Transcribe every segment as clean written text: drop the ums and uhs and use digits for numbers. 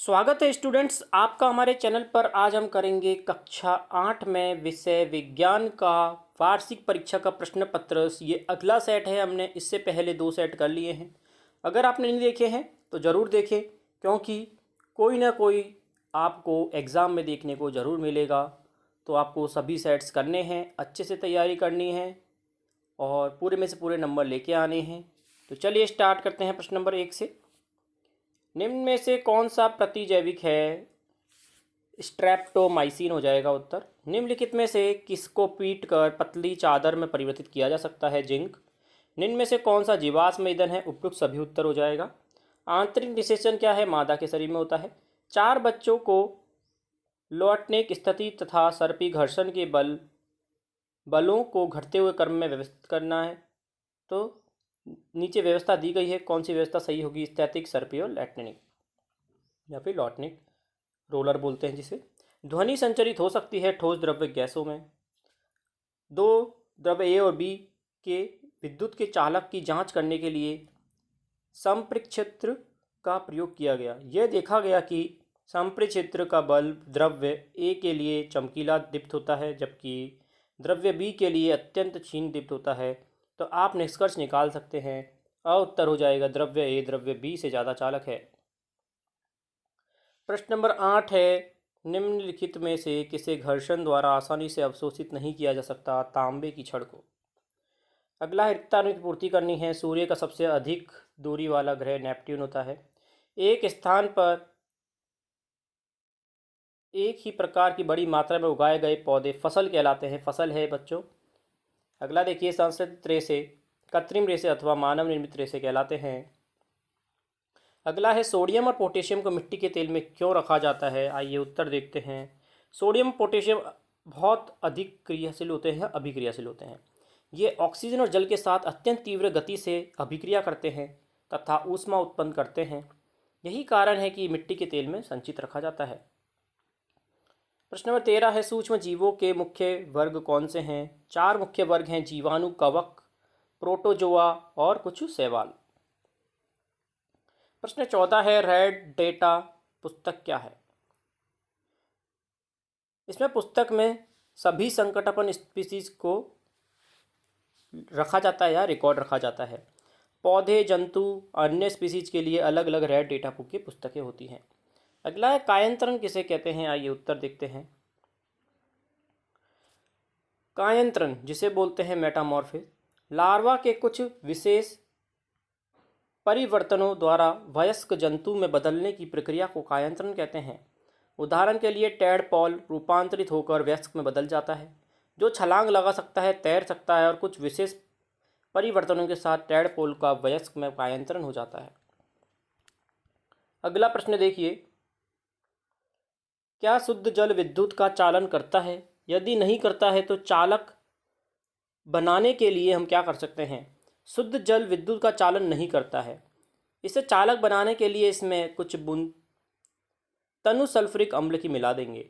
स्वागत है स्टूडेंट्स आपका हमारे चैनल पर। आज हम करेंगे कक्षा 8 में विषय विज्ञान का वार्षिक परीक्षा का प्रश्न पत्र। ये अगला सेट है, हमने इससे पहले 2 सेट कर लिए हैं। अगर आपने नहीं देखे हैं तो ज़रूर देखें, क्योंकि कोई ना कोई आपको एग्ज़ाम में देखने को ज़रूर मिलेगा। तो आपको सभी सेट्स करने हैं, अच्छे से तैयारी करनी है और पूरे में से पूरे नंबर लेके आने हैं। तो चलिए स्टार्ट करते हैं प्रश्न नंबर 1 से। निम्न में से कौन सा प्रतिजैविक है? स्ट्रेप्टोमाइसिन हो जाएगा उत्तर। निम्नलिखित में से किसको पीट कर पतली चादर में परिवर्तित किया जा सकता है? जिंक। निम्न में से कौन सा जीवाश्म ईंधन है? उपयुक्त सभी उत्तर हो जाएगा। आंतरिक निषेचन क्या है? मादा के शरीर में होता है। 4 बच्चों को लौटने की स्थिति तथा सर्पी घर्षण के बलों को घटते हुए क्रम में व्यवस्थित करना है। तो नीचे व्यवस्था दी गई है, कौन सी व्यवस्था सही होगी? स्टैटिक, सर्पी और लैटिनिक या फिर लॉटनिक रोलर बोलते हैं जिसे। ध्वनि संचरित हो सकती है ठोस द्रव्य गैसों में। 2 द्रव्य ए और बी के विद्युत के चालक की जांच करने के लिए संपृक्षेत्र का प्रयोग किया गया। यह देखा गया कि संपृक्षेत्र का बल्ब द्रव्य ए के लिए चमकीला दीप्त होता है, जबकि द्रव्य बी के लिए अत्यंत क्षीण दीप्त होता है। तो आप निष्कर्ष निकाल सकते हैं, उत्तर हो जाएगा द्रव्य ए द्रव्य बी से ज़्यादा चालक है। प्रश्न नंबर 8 है, निम्नलिखित में से किसे घर्षण द्वारा आसानी से अवशोषित नहीं किया जा सकता? तांबे की छड़ को। अगला रिक्तानु की पूर्ति करनी है। सूर्य का सबसे अधिक दूरी वाला ग्रह नेपट्यून होता है। एक स्थान पर एक ही प्रकार की बड़ी मात्रा में उगाए गए पौधे फसल कहलाते हैं। फसल है बच्चों। अगला देखिए, संश्लेषित रेशे कृत्रिम रेशे अथवा मानव निर्मित रेशे कहलाते हैं। अगला है, सोडियम और पोटेशियम को मिट्टी के तेल में क्यों रखा जाता है? आइए उत्तर देखते हैं। सोडियम पोटेशियम बहुत अधिक क्रियाशील होते हैं, अभिक्रियाशील होते हैं। ये ऑक्सीजन और जल के साथ अत्यंत तीव्र गति से अभिक्रिया करते हैं तथा ऊष्मा उत्पन्न करते हैं। यही कारण है कि मिट्टी के तेल में संचित रखा जाता है। प्रश्न नंबर 13 है, सूक्ष्म जीवों के मुख्य वर्ग कौन से हैं? 4 मुख्य वर्ग हैं, जीवाणु, कवक, प्रोटोजोआ और कुछ शैवाल। प्रश्न 14 है, रेड डेटा पुस्तक क्या है? इसमें पुस्तक में सभी संकटापन्न स्पीसीज को रखा जाता है या रिकॉर्ड रखा जाता है। पौधे, जंतु, अन्य स्पीसीज के लिए अलग अलग रेड डेटा बुक की पुस्तकें होती हैं। अगला है, कायांतरण किसे कहते हैं? आइए उत्तर देखते हैं। कायांतरण जिसे बोलते हैं मेटामॉर्फिस, लार्वा के कुछ विशेष परिवर्तनों द्वारा वयस्क जंतु में बदलने की प्रक्रिया को कायांतरण कहते हैं। उदाहरण के लिए टैडपॉल रूपांतरित होकर वयस्क में बदल जाता है, जो छलांग लगा सकता है, तैर सकता है और कुछ विशेष परिवर्तनों के साथ टैडपॉल का वयस्क में कायांतरण हो जाता है। अगला प्रश्न देखिए, क्या शुद्ध जल विद्युत का चालन करता है? यदि नहीं करता है तो चालक बनाने के लिए हम क्या कर सकते हैं? शुद्ध जल विद्युत का चालन नहीं करता है। इसे चालक बनाने के लिए इसमें कुछ बूंद तनु सल्फ्यूरिक अम्ल की मिला देंगे,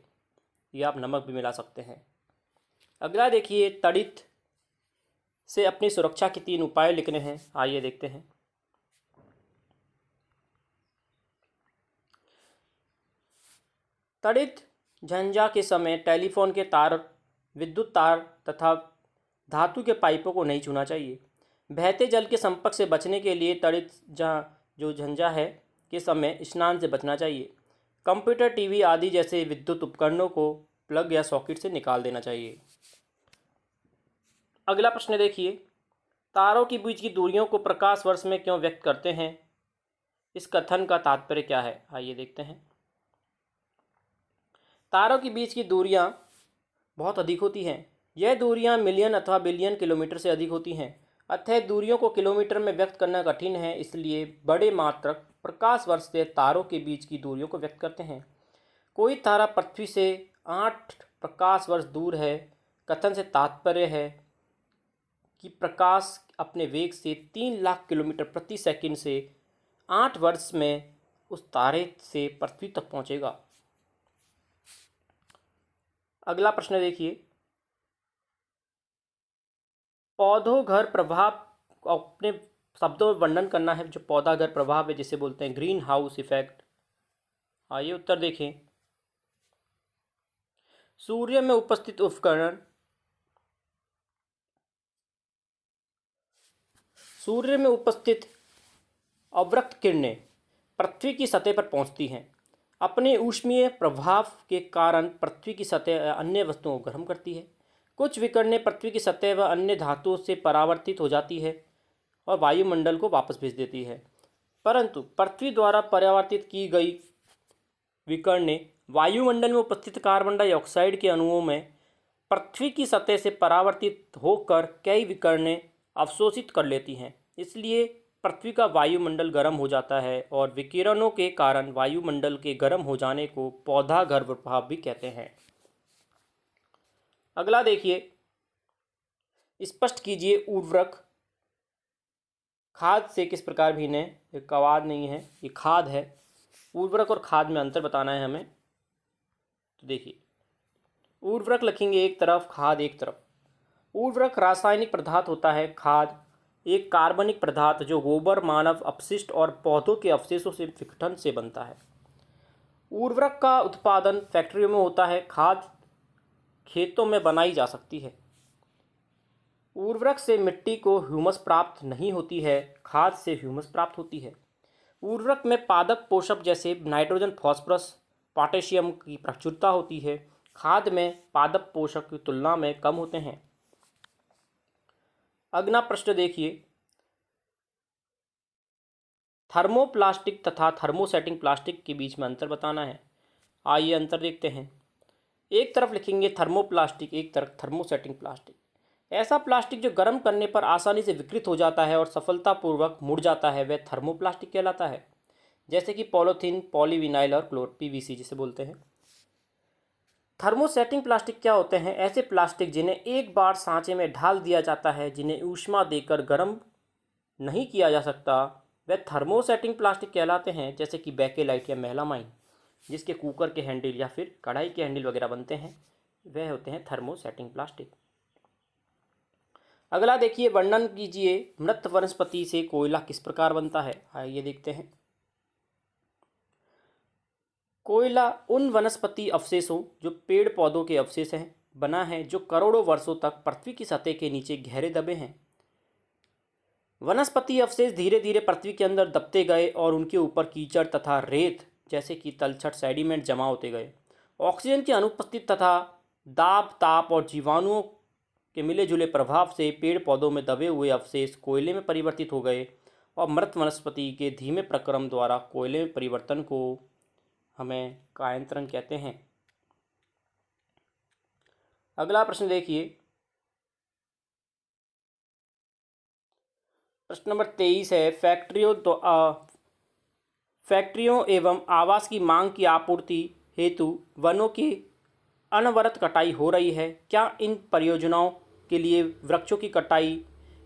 या आप नमक भी मिला सकते हैं। अगला देखिए, तड़ित से अपनी सुरक्षा के 3 उपाय लिखने हैं। आइए देखते हैं। तड़ित झंझा के समय टेलीफोन के तार, विद्युत तार तथा धातु के पाइपों को नहीं छूना चाहिए। बहते जल के संपर्क से बचने के लिए तड़ित जो झंझा है के समय स्नान से बचना चाहिए। कंप्यूटर, टीवी आदि जैसे विद्युत उपकरणों को प्लग या सॉकेट से निकाल देना चाहिए। अगला प्रश्न देखिए, तारों के बीच की दूरियों को प्रकाश वर्ष में क्यों व्यक्त करते हैं? इस कथन का तात्पर्य क्या है? आइए देखते हैं। तारों के बीच की दूरियां बहुत अधिक होती हैं। यह दूरियां मिलियन अथवा बिलियन किलोमीटर से अधिक होती हैं। अतः दूरियों को किलोमीटर में व्यक्त करना कठिन है, इसलिए बड़े मात्रक प्रकाश वर्ष से तारों के बीच की दूरियों को व्यक्त करते हैं। कोई तारा पृथ्वी से 8 प्रकाश वर्ष दूर है। कथन से तात्पर्य है कि प्रकाश अपने वेग से 3 लाख किलोमीटर प्रति सेकंड से 8 वर्ष में उस तारे से पृथ्वी तक पहुंचेगा। अगला प्रश्न देखिए, पौधों घर प्रभाव अपने शब्दों में वर्णन करना है। जो पौधा घर प्रभाव है जिसे बोलते हैं ग्रीन हाउस इफेक्ट। आइए उत्तर देखें। सूर्य में उपस्थित उपकरण सूर्य में उपस्थित अवरक्त किरणें पृथ्वी की सतह पर पहुंचती हैं। अपने ऊष्मीय प्रभाव के कारण पृथ्वी की सतह अन्य वस्तुओं को गर्म करती है। कुछ विकिरणें पृथ्वी की सतह व अन्य धातुओं से परावर्तित हो जाती है और वायुमंडल को वापस भेज देती है, परंतु पृथ्वी द्वारा परावर्तित की गई विकिरणें वायुमंडल में उपस्थित कार्बन डाइऑक्साइड के अणुओं में पृथ्वी की सतह से परावर्तित होकर कई विकिरणें अवशोषित कर लेती हैं। इसलिए पृथ्वी का वायुमंडल गर्म हो जाता है और विकिरणों के कारण वायुमंडल के गर्म हो जाने को पौधा गर्भ प्रभाव भी कहते हैं। अगला देखिए, स्पष्ट कीजिए उर्वरक खाद से किस प्रकार भिन्न है। ये कवाद नहीं है, ये खाद है। उर्वरक और खाद में अंतर बताना है हमें। तो देखिए, उर्वरक लिखेंगे एक तरफ, खाद एक तरफ। उर्वरक रासायनिक पदार्थ होता है। खाद एक कार्बनिक पदार्थ जो गोबर, मानव अपशिष्ट और पौधों के अवशेषों से विघटन से बनता है। उर्वरक का उत्पादन फैक्ट्रियों में होता है। खाद खेतों में बनाई जा सकती है। उर्वरक से मिट्टी को ह्यूमस प्राप्त नहीं होती है, खाद से ह्यूमस प्राप्त होती है। उर्वरक में पादप पोषक जैसे नाइट्रोजन, फास्फोरस, पोटेशियम की प्रचुरता होती है। खाद में पादप पोषक की तुलना में कम होते हैं। अगला प्रश्न देखिए, थर्मोप्लास्टिक तथा थर्मोसेटिंग प्लास्टिक के बीच में अंतर बताना है। आइए अंतर देखते हैं। एक तरफ लिखेंगे थर्मोप्लास्टिक, एक तरफ थर्मोसेटिंग प्लास्टिक। ऐसा प्लास्टिक जो गर्म करने पर आसानी से विकृत हो जाता है और सफलतापूर्वक मुड़ जाता है, वह थर्मोप्लास्टिक कहलाता है। जैसे कि पॉलीथीन, पॉलीविनाइल और पीवीसी जिसे बोलते हैं। थर्मोसेटिंग प्लास्टिक क्या होते हैं? ऐसे प्लास्टिक जिन्हें एक बार सांचे में ढाल दिया जाता है, जिन्हें ऊष्मा देकर गर्म नहीं किया जा सकता, वह थर्मोसेटिंग प्लास्टिक कहलाते हैं। जैसे कि बेकेलाइट या मेलामाइन, जिसके कुकर के हैंडल या फिर कढ़ाई के हैंडल वगैरह बनते हैं, वह होते हैं थर्मोसेटिंग प्लास्टिक। अगला देखिए, वर्णन कीजिए मृत वनस्पति से कोयला किस प्रकार बनता है। आइए देखते हैं। कोयला उन वनस्पति अवशेषों, जो पेड़ पौधों के अवशेष हैं, बना है जो करोड़ों वर्षों तक पृथ्वी की सतह के नीचे गहरे दबे हैं। वनस्पति अवशेष धीरे धीरे पृथ्वी के अंदर दबते गए और उनके ऊपर कीचड़ तथा रेत जैसे कि तलछट, सेडिमेंट जमा होते गए। ऑक्सीजन की अनुपस्थिति तथा दाब, ताप और जीवाणुओं के मिले जुले प्रभाव से पेड़ पौधों में दबे हुए अवशेष कोयले में परिवर्तित हो गए और मृत वनस्पति के धीमे प्रक्रम द्वारा कोयले में परिवर्तन को हमें कायांतरण कहते हैं। अगला प्रश्न देखिए, प्रश्न नंबर 23 है, फैक्ट्रियों एवं आवास की मांग की आपूर्ति हेतु वनों की अनवरत कटाई हो रही है। क्या इन परियोजनाओं के लिए वृक्षों की कटाई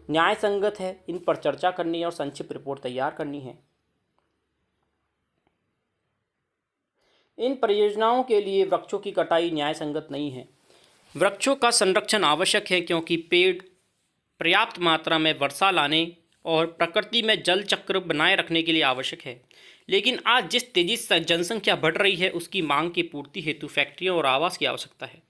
न्याय संगत है? इन पर चर्चा करनी है और संक्षिप्त रिपोर्ट तैयार करनी है। इन परियोजनाओं के लिए वृक्षों की कटाई न्याय संगत नहीं है। वृक्षों का संरक्षण आवश्यक है क्योंकि पेड़ पर्याप्त मात्रा में वर्षा लाने और प्रकृति में जल चक्र बनाए रखने के लिए आवश्यक है। लेकिन आज जिस तेजी से जनसंख्या बढ़ रही है, उसकी मांग की पूर्ति हेतु फैक्ट्रियों और आवास की आवश्यकता है।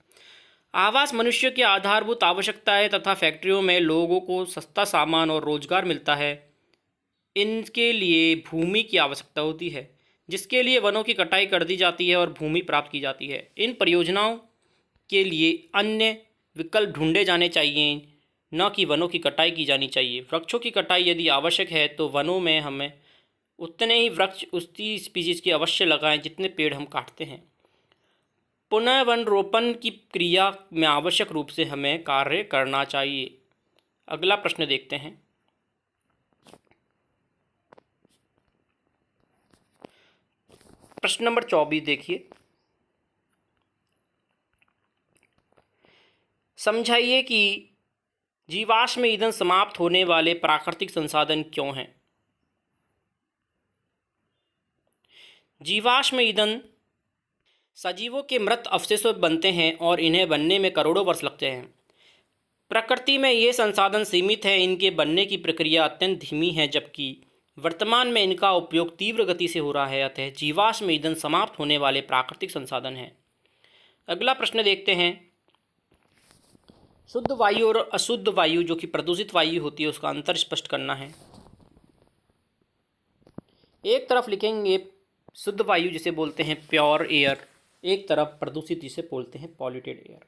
आवास मनुष्य की आधारभूत आवश्यकता है तथा फैक्ट्रियों में लोगों को सस्ता सामान और रोजगार मिलता है। इनके लिए भूमि की आवश्यकता होती है, जिसके लिए वनों की कटाई कर दी जाती है और भूमि प्राप्त की जाती है। इन परियोजनाओं के लिए अन्य विकल्प ढूंढे जाने चाहिए, न कि वनों की कटाई की जानी चाहिए। वृक्षों की कटाई यदि आवश्यक है तो वनों में हमें उतने ही वृक्ष, उसी स्पीशीज़ की अवश्य लगाएं जितने पेड़ हम काटते हैं। पुनः वन रोपण की क्रिया में आवश्यक रूप से हमें कार्य करना चाहिए। अगला प्रश्न देखते हैं। प्रश्न नंबर 24 देखिए, समझाइए कि जीवाश्म ईंधन समाप्त होने वाले प्राकृतिक संसाधन क्यों हैं। जीवाश्म ईंधन सजीवों के मृत अवशेषों बनते हैं और इन्हें बनने में करोड़ों वर्ष लगते हैं। प्रकृति में ये संसाधन सीमित हैं, इनके बनने की प्रक्रिया अत्यंत धीमी है, जबकि वर्तमान में इनका उपयोग तीव्र गति से हो रहा है, अतः जीवाश्म ईंधन समाप्त होने वाले प्राकृतिक संसाधन हैं। अगला प्रश्न देखते हैं, शुद्ध वायु और अशुद्ध वायु जो कि प्रदूषित वायु होती है उसका अंतर स्पष्ट करना है। एक तरफ लिखेंगे शुद्ध वायु जिसे बोलते हैं प्योर एयर, एक तरफ प्रदूषित जिसे बोलते हैं पॉल्यूटेड एयर।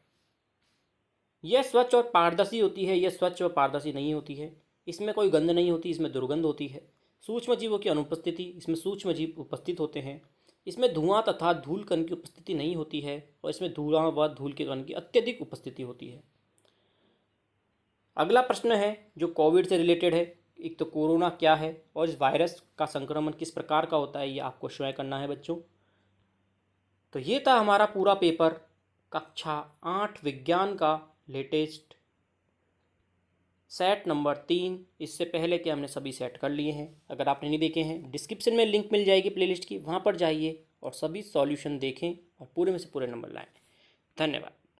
यह स्वच्छ और पारदर्शी होती है, यह स्वच्छ और पारदर्शी नहीं होती है। इसमें कोई गंध नहीं होती, इसमें दुर्गंध होती है। सूक्ष्म जीवों की अनुपस्थिति, इसमें सूक्ष्म जीव उपस्थित होते हैं। इसमें धुआं तथा धूल कण की उपस्थिति नहीं होती है और इसमें धुआं व धूल के कण की अत्यधिक उपस्थिति होती है। अगला प्रश्न है जो कोविड से रिलेटेड है। एक तो कोरोना क्या है और इस वायरस का संक्रमण किस प्रकार का होता है, ये आपको स्वयं करना है बच्चों। तो ये था हमारा पूरा पेपर, कक्षा 8 विज्ञान का लेटेस्ट सेट नंबर 3। इससे पहले कि हमने सभी सेट कर लिए हैं, अगर आपने नहीं देखे हैं डिस्क्रिप्शन में लिंक मिल जाएगी प्लेलिस्ट की, वहाँ पर जाइए और सभी सॉल्यूशन देखें और पूरे में से पूरे नंबर लाएं। धन्यवाद।